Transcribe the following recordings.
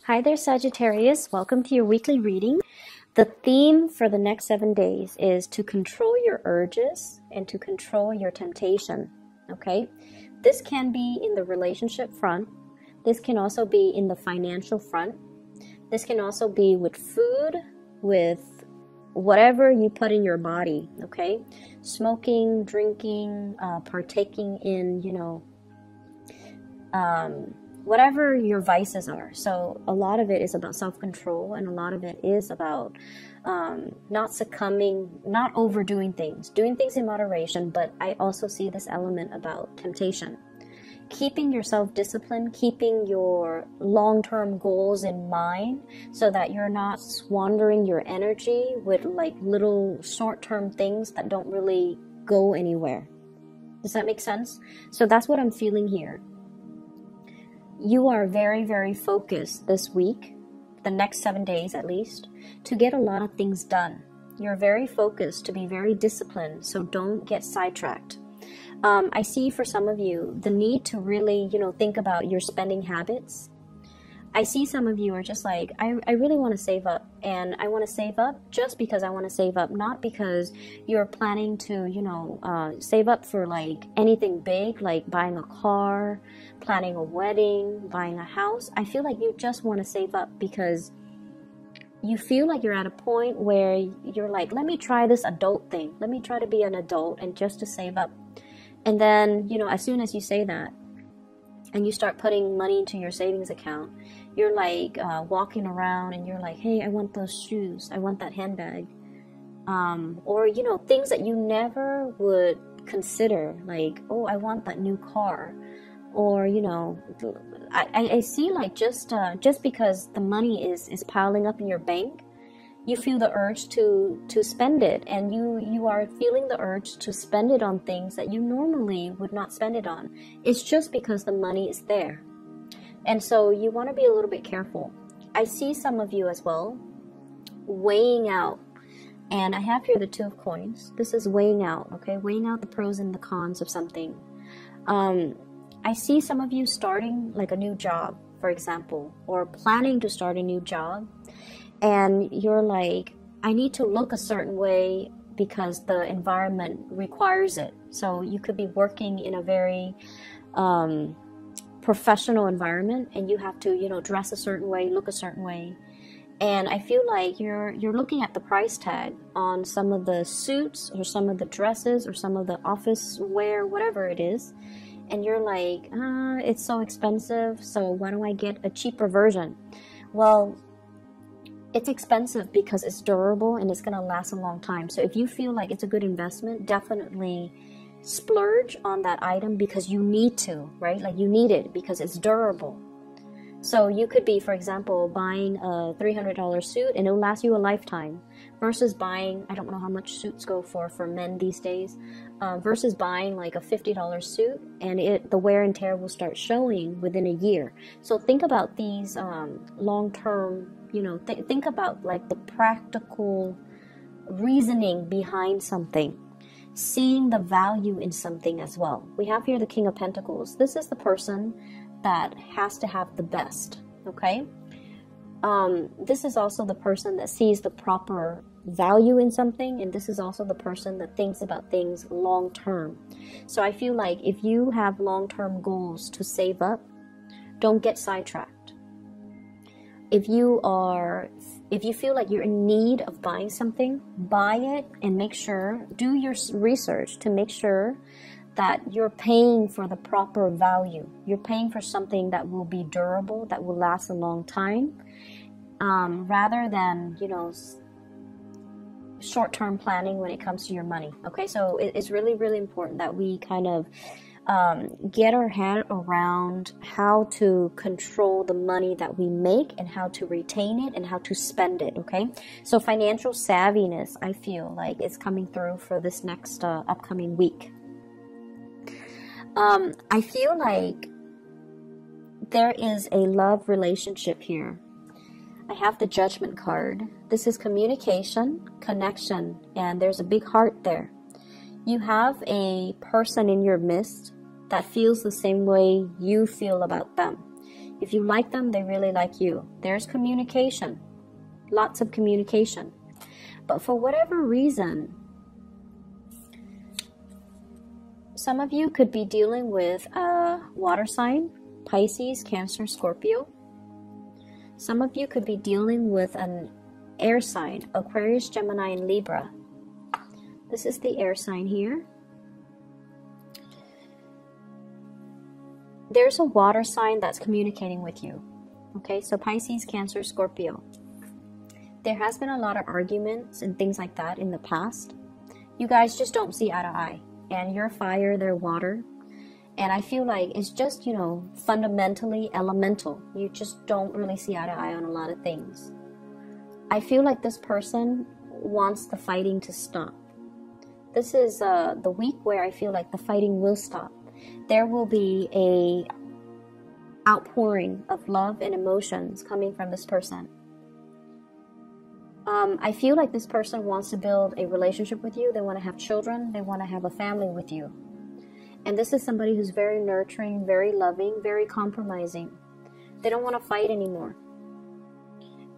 Hi there, Sagittarius. Welcome to your weekly reading. The theme for the next 7 days is to control your urges and to control your temptation. Okay? This can be in the relationship front. This can also be in the financial front. This can also be with food, with whatever you put in your body. Okay? Smoking, drinking, partaking in, whatever your vices are. So a lot of it is about self-control, and a lot of it is about not succumbing, not overdoing things, doing things in moderation. But I also see this element about temptation, keeping yourself disciplined, keeping your long-term goals in mind so that you're not squandering your energy with like little short-term things that don't really go anywhere. Does that make sense? So that's what I'm feeling here. You are very, very focused this week, the next 7 days at least, to get a lot of things done. You're very focused to be very disciplined, so don't get sidetracked. I see for some of you the need to really, think about your spending habits. I see some of you are just like, I really want to save up, and I want to save up just because I want to save up, not because you're planning to, save up for like anything big, like buying a car, planning a wedding, buying a house. I feel like you just want to save up because you feel like you're at a point where you're like, let me try this adult thing. Let me try to be an adult and just to save up. And then, as soon as you say that, and you start putting money into your savings account, you're like walking around and you're like, hey, I want those shoes, I want that handbag, or things that you never would consider, like, oh, I want that new car, or I see like just because the money is piling up in your bank, you feel the urge to spend it, and you are feeling the urge to spend it on things that you normally would not spend it on. It's just because the money is there. And so you want to be a little bit careful. I see some of you as well weighing out, and I have here the Two of Coins. This is weighing out, okay? Weighing out the pros and the cons of something. I see some of you starting like a new job, for example, or planning to start a new job. And you're like, I need to look a certain way because the environment requires it. So you could be working in a very professional environment, and you have to, dress a certain way, look a certain way. And I feel like you're looking at the price tag on some of the suits or some of the dresses or some of the office wear, whatever it is. And you're like, it's so expensive, so why don't I get a cheaper version? Well, it's expensive because it's durable and it's going to last a long time. So if you feel like it's a good investment, definitely splurge on that item because you need to, right? Like you need it because it's durable. So you could be, for example, buying a $300 suit and it'll last you a lifetime, versus buying, I don't know how much suits go for men these days, versus buying like a $50 suit and the wear and tear will start showing within a year. So think about these long-term, think about like the practical reasoning behind something, seeing the value in something as well. We have here the King of Pentacles. This is the person that has to have the best, okay? This is also the person that sees the proper value in something, and this is also the person that thinks about things long term. So I feel like if you have long-term goals to save up, don't get sidetracked. If you feel like you're in need of buying something, buy it and make sure, do your research to make sure that you're paying for the proper value. You're paying for something that will be durable, that will last a long time, rather than, short-term planning when it comes to your money. Okay, so it's really, really important that we kind of get our head around how to control the money that we make and how to retain it and how to spend it. Okay, so financial savviness, I feel like, is coming through for this next upcoming week. I feel like there is a love relationship here. I have the Judgment card. This is communication, connection, and there's a big heart there. You have a person in your midst that feels the same way you feel about them. If you like them, they really like you. There's communication, lots of communication. But for whatever reason, some of you could be dealing with a water sign, Pisces, Cancer, Scorpio. Some of you could be dealing with an air sign, Aquarius, Gemini, and Libra. This is the air sign here. There's a water sign that's communicating with you. Okay, so Pisces, Cancer, Scorpio. There has been a lot of arguments and things like that in the past. You guys just don't see eye to eye. And you're fire, they're water. And I feel like it's just, you know, fundamentally elemental. You just don't really see eye to eye on a lot of things. I feel like this person wants the fighting to stop. This is the week where I feel like the fighting will stop. There will be a outpouring of love and emotions coming from this person. I feel like this person wants to build a relationship with you. They want to have children. They want to have a family with you. And this is somebody who's very nurturing, very loving, very compromising. They don't want to fight anymore.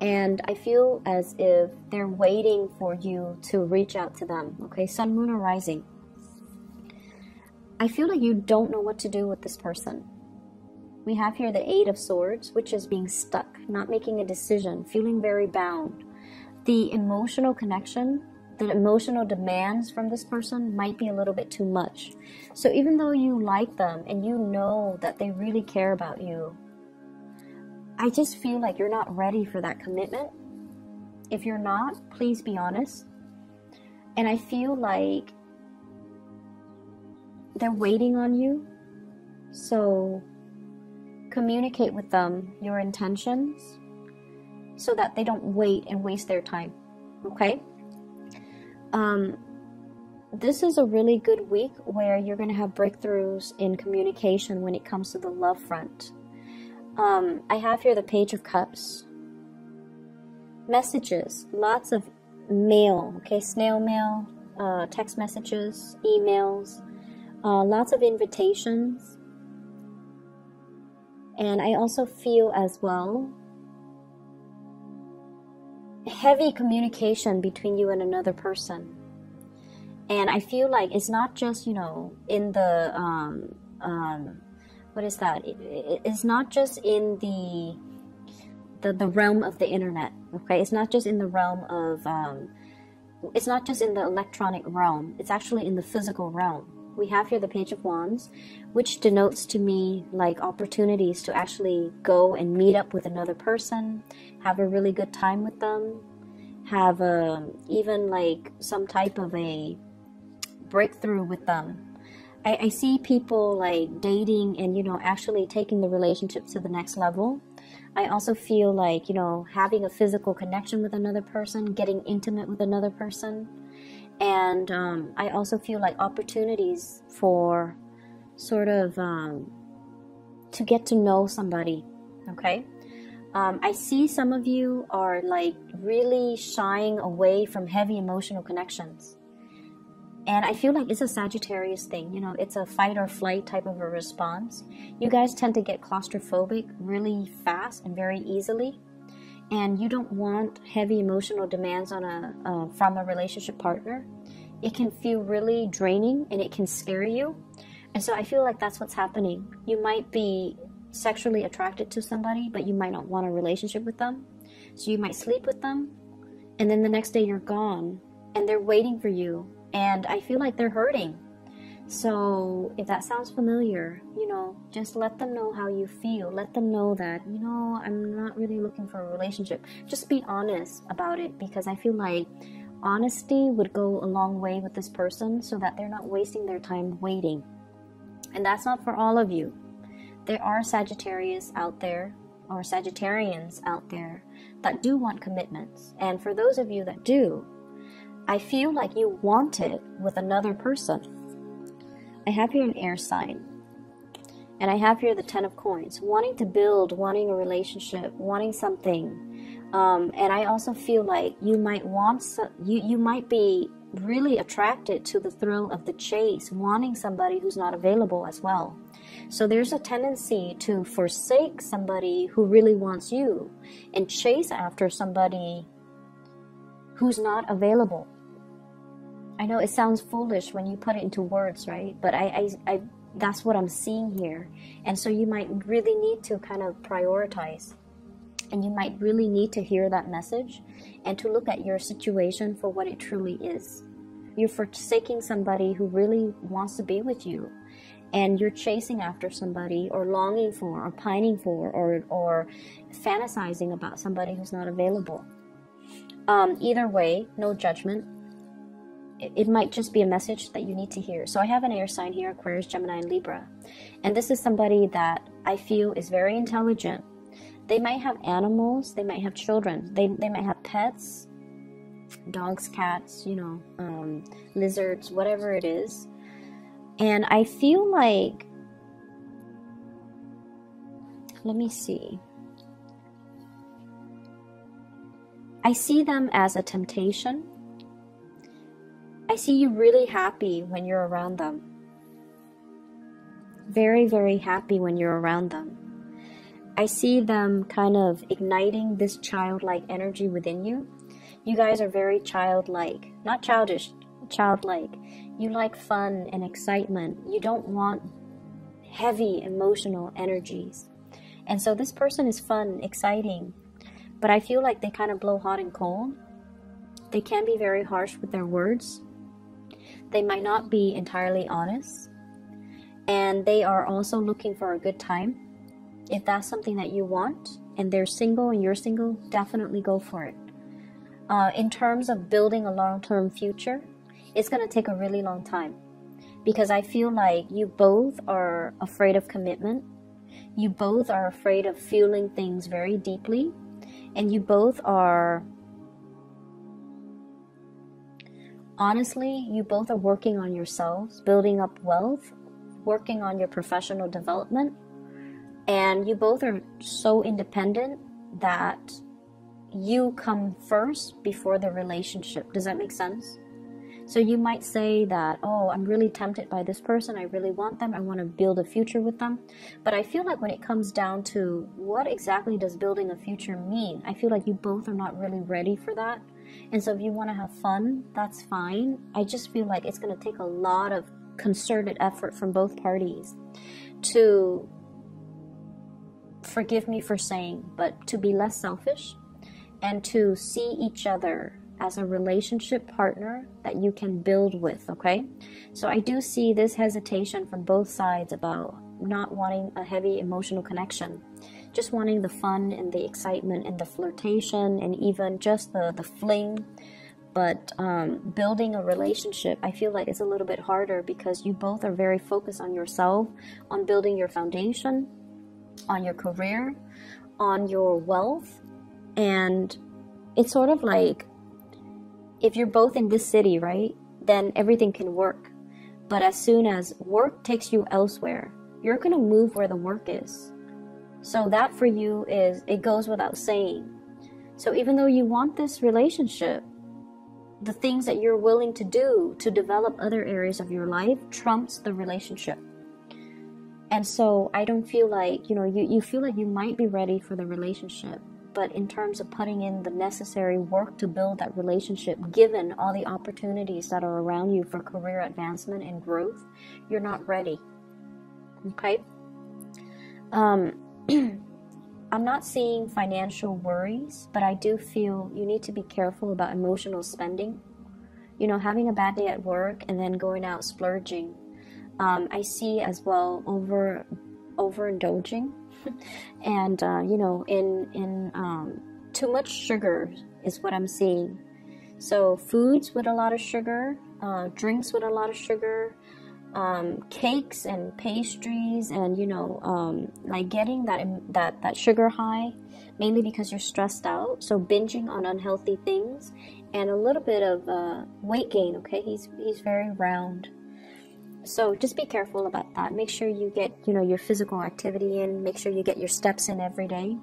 And I feel as if they're waiting for you to reach out to them. Okay, sun, moon, or rising. I feel like you don't know what to do with this person. We have here the Eight of Swords, which is being stuck, not making a decision, feeling very bound. The emotional connection, the emotional demands from this person might be a little bit too much. So even though you like them and you know that they really care about you, I just feel like you're not ready for that commitment. If you're not, please be honest. And I feel like they're waiting on you. So communicate with them your intentions so that they don't wait and waste their time. Okay? This is a really good week where you're going to have breakthroughs in communication when it comes to the love front. I have here the Page of Cups. Messages, lots of mail, okay, snail mail, text messages, emails, lots of invitations. And I also feel as well heavy communication between you and another person. And I feel like it's not just, you know, in the, what is that? It's not just in the realm of the internet, okay? It's not just in the realm of, it's not just in the electronic realm. It's actually in the physical realm. We have here the Page of Wands, which denotes to me like opportunities to actually go and meet up with another person, have a really good time with them, have even like some type of a breakthrough with them. I see people like dating and, you know, actually taking the relationship to the next level. I also feel like, you know, having a physical connection with another person, getting intimate with another person. And I also feel like opportunities for sort of to get to know somebody, okay? I see some of you are like really shying away from heavy emotional connections. And I feel like it's a Sagittarius thing, you know, it's a fight or flight type of a response. You guys tend to get claustrophobic really fast and very easily. And you don't want heavy emotional demands on from a relationship partner. It can feel really draining and it can scare you. And so I feel like that's what's happening. You might be sexually attracted to somebody, but you might not want a relationship with them. So you might sleep with them, and then the next day you're gone, and they're waiting for you. And I feel like they're hurting. So if that sounds familiar, you know, just let them know how you feel. Let them know that, you know, I'm not really looking for a relationship. Just be honest about it, because I feel like honesty would go a long way with this person so that they're not wasting their time waiting. And that's not for all of you. There are Sagittarius out there, or Sagittarians out there, that do want commitments. And for those of you that do, I feel like you want it with another person. I have here an air sign. And I have here the Ten of Coins. Wanting to build, wanting a relationship, wanting something. And I also feel like you might want, you might be really attracted to the thrill of the chase, wanting somebody who's not available as well. So there's a tendency to forsake somebody who really wants you and chase after somebody who's not available. I know it sounds foolish when you put it into words, right? But I that's what I'm seeing here. And so you might really need to kind of prioritize. And you might really need to hear that message and to look at your situation for what it truly is. You're forsaking somebody who really wants to be with you. And you're chasing after somebody or longing for or pining for or fantasizing about somebody who's not available. Either way, no judgment. It might just be a message that you need to hear. So I have an air sign here, Aquarius, Gemini, and Libra. And this is somebody that I feel is very intelligent. They might have animals. They might have children. They might have pets, dogs, cats, lizards, whatever it is. And I feel like, let me see. I see them as a temptation. I see you really happy when you're around them. Very, very happy when you're around them. I see them kind of igniting this childlike energy within you. You guys are very childlike. Not childish, childlike. You like fun and excitement. You don't want heavy emotional energies. And so this person is fun, exciting. But I feel like they kind of blow hot and cold. They can be very harsh with their words. They might not be entirely honest. And they are also looking for a good time. If that's something that you want, and they're single and you're single, definitely go for it. In terms of building a long-term future, it's going to take a really long time. Because I feel like you both are afraid of commitment. You both are afraid of feeling things very deeply. And you both are... Honestly, you both are working on yourselves, building up wealth, working on your professional development. And you both are so independent that you come first before the relationship. Does that make sense? So you might say that, oh, I'm really tempted by this person. I really want them. I want to build a future with them. But I feel like when it comes down to what exactly does building a future mean, I feel like you both are not really ready for that. And so if you want to have fun, that's fine. I just feel like it's going to take a lot of concerted effort from both parties to, forgive me for saying, but to be less selfish and to see each other as a relationship partner that you can build with, okay? So I do see this hesitation from both sides about not wanting a heavy emotional connection, just wanting the fun and the excitement and the flirtation and even just the fling. But building a relationship, I feel like it's a little bit harder because you both are very focused on yourself, on building your foundation, on your career, on your wealth. And it's sort of like, if you're both in this city, right, then everything can work. But as soon as work takes you elsewhere, you're going to move where the work is. So that for you is, it goes without saying. So even though you want this relationship, the things that you're willing to do to develop other areas of your life trumps the relationship. And so I don't feel like, you feel like you might be ready for the relationship. But in terms of putting in the necessary work to build that relationship, given all the opportunities that are around you for career advancement and growth, you're not ready. Okay? I'm not seeing financial worries, but I do feel you need to be careful about emotional spending. Having a bad day at work and then going out splurging. I see as well overindulging. And too much sugar is what I'm seeing. So foods with a lot of sugar, drinks with a lot of sugar, cakes and pastries, and like getting that sugar high, mainly because you're stressed out. So binging on unhealthy things, and a little bit of weight gain. Okay, he's very round. So just be careful about that. Make sure you get, your physical activity in. Make sure you get your steps in every day.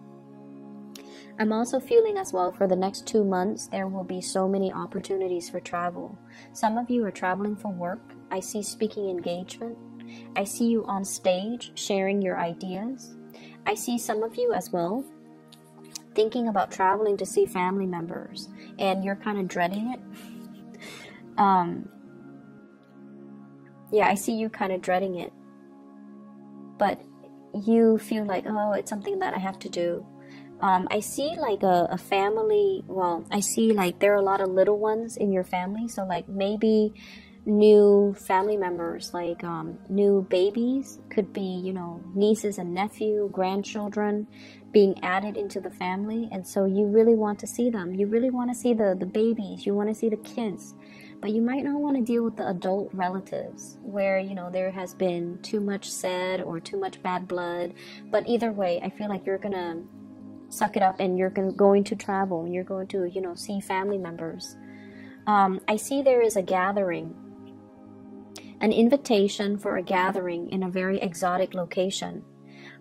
I'm also feeling as well for the next 2 months, there will be so many opportunities for travel. Some of you are traveling for work. I see speaking engagement. I see you on stage sharing your ideas. I see some of you as well thinking about traveling to see family members, and you're kind of dreading it. Yeah, I see you kind of dreading it, but you feel like, oh, it's something that I have to do. I see like a family, well, I see like there are a lot of little ones in your family, so like maybe new family members, like new babies, could be, you know, nieces and nephew, grandchildren being added into the family, and so you really want to see them. You really want to see the babies, you want to see the kids, but you might not want to deal with the adult relatives where, you know, there has been too much said or too much bad blood. But either way, I feel like you're gonna suck it up and you're going to travel, and you're going to, you know, see family members. I see there is a gathering, an invitation for a gathering in a very exotic location,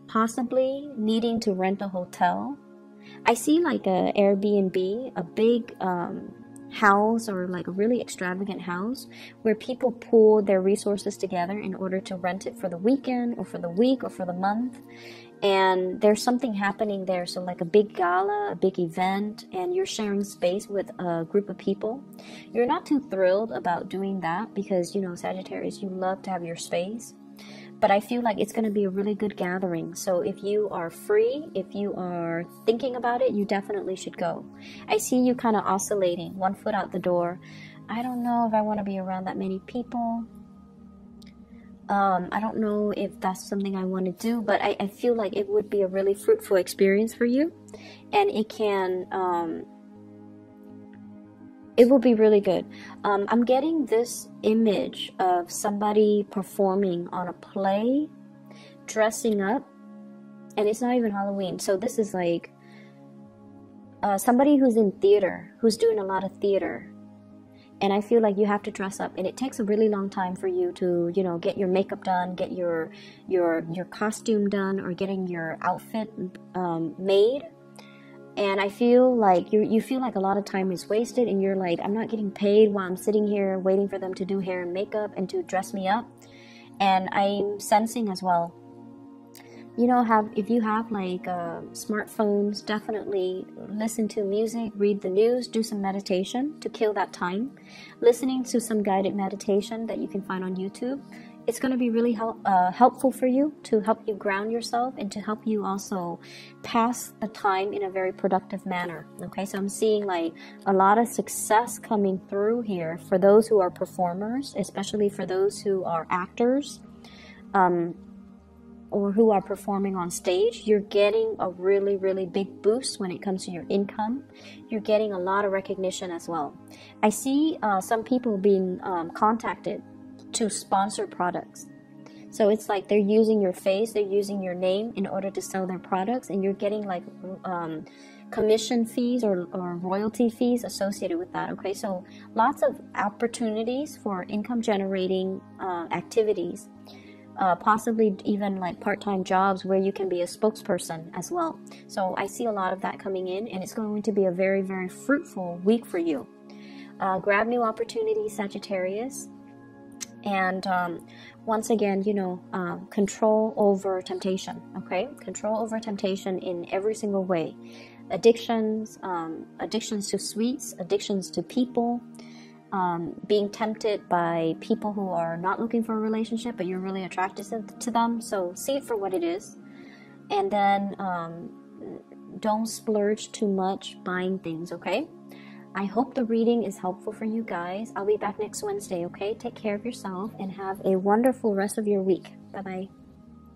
possibly needing to rent a hotel. I see like a Airbnb, a big house, or like a really extravagant house where people pool their resources together in order to rent it for the weekend or for the week or for the month. And there's something happening there, so like a big gala, a big event, and you're sharing space with a group of people. You're not too thrilled about doing that because, you know, Sagittarius, you love to have your space, but I feel like it's going to be a really good gathering. So if you are free, if you are thinking about it, you definitely should go. I see you kind of oscillating, one foot out the door. I don't know if I want to be around that many people. I don't know if that's something I want to do, but I feel like it would be a really fruitful experience for you, and it can, it will be really good. I'm getting this image of somebody performing on a play, dressing up, and it's not even Halloween. So this is like somebody who's in theater, who's doing a lot of theater. And I feel like you have to dress up, and it takes a really long time for you to, you know, get your makeup done, get your costume done, or getting your outfit made. And I feel like you feel like a lot of time is wasted, and you're like, I'm not getting paid while I'm sitting here waiting for them to do hair and makeup and to dress me up. And I'm sensing as well, you know, if you have like smartphones, definitely listen to music, read the news, do some meditation to kill that time. Listening to some guided meditation that you can find on YouTube, it's going to be really helpful for you, to help you ground yourself and to help you also pass the time in a very productive manner. Okay, so I'm seeing like a lot of success coming through here for those who are performers, especially for those who are actors, or who are performing on stage. You're getting a really, really big boost when it comes to your income. You're getting a lot of recognition as well. I see some people being contacted to sponsor products. So it's like they're using your face, they're using your name in order to sell their products, and you're getting like commission fees or royalty fees associated with that. Okay, so lots of opportunities for income generating activities. Possibly even like part-time jobs where you can be a spokesperson as well. So I see a lot of that coming in, and it's going to be a very, very fruitful week for you. Grab new opportunities, Sagittarius. And once again, you know, control over temptation, okay? Control over temptation in every single way. Addictions, addictions to sweets, addictions to people, being tempted by people who are not looking for a relationship, but you're really attracted to them. So see it for what it is. And then don't splurge too much buying things, okay? I hope the reading is helpful for you guys. I'll be back next Wednesday, okay? Take care of yourself and have a wonderful rest of your week. Bye-bye.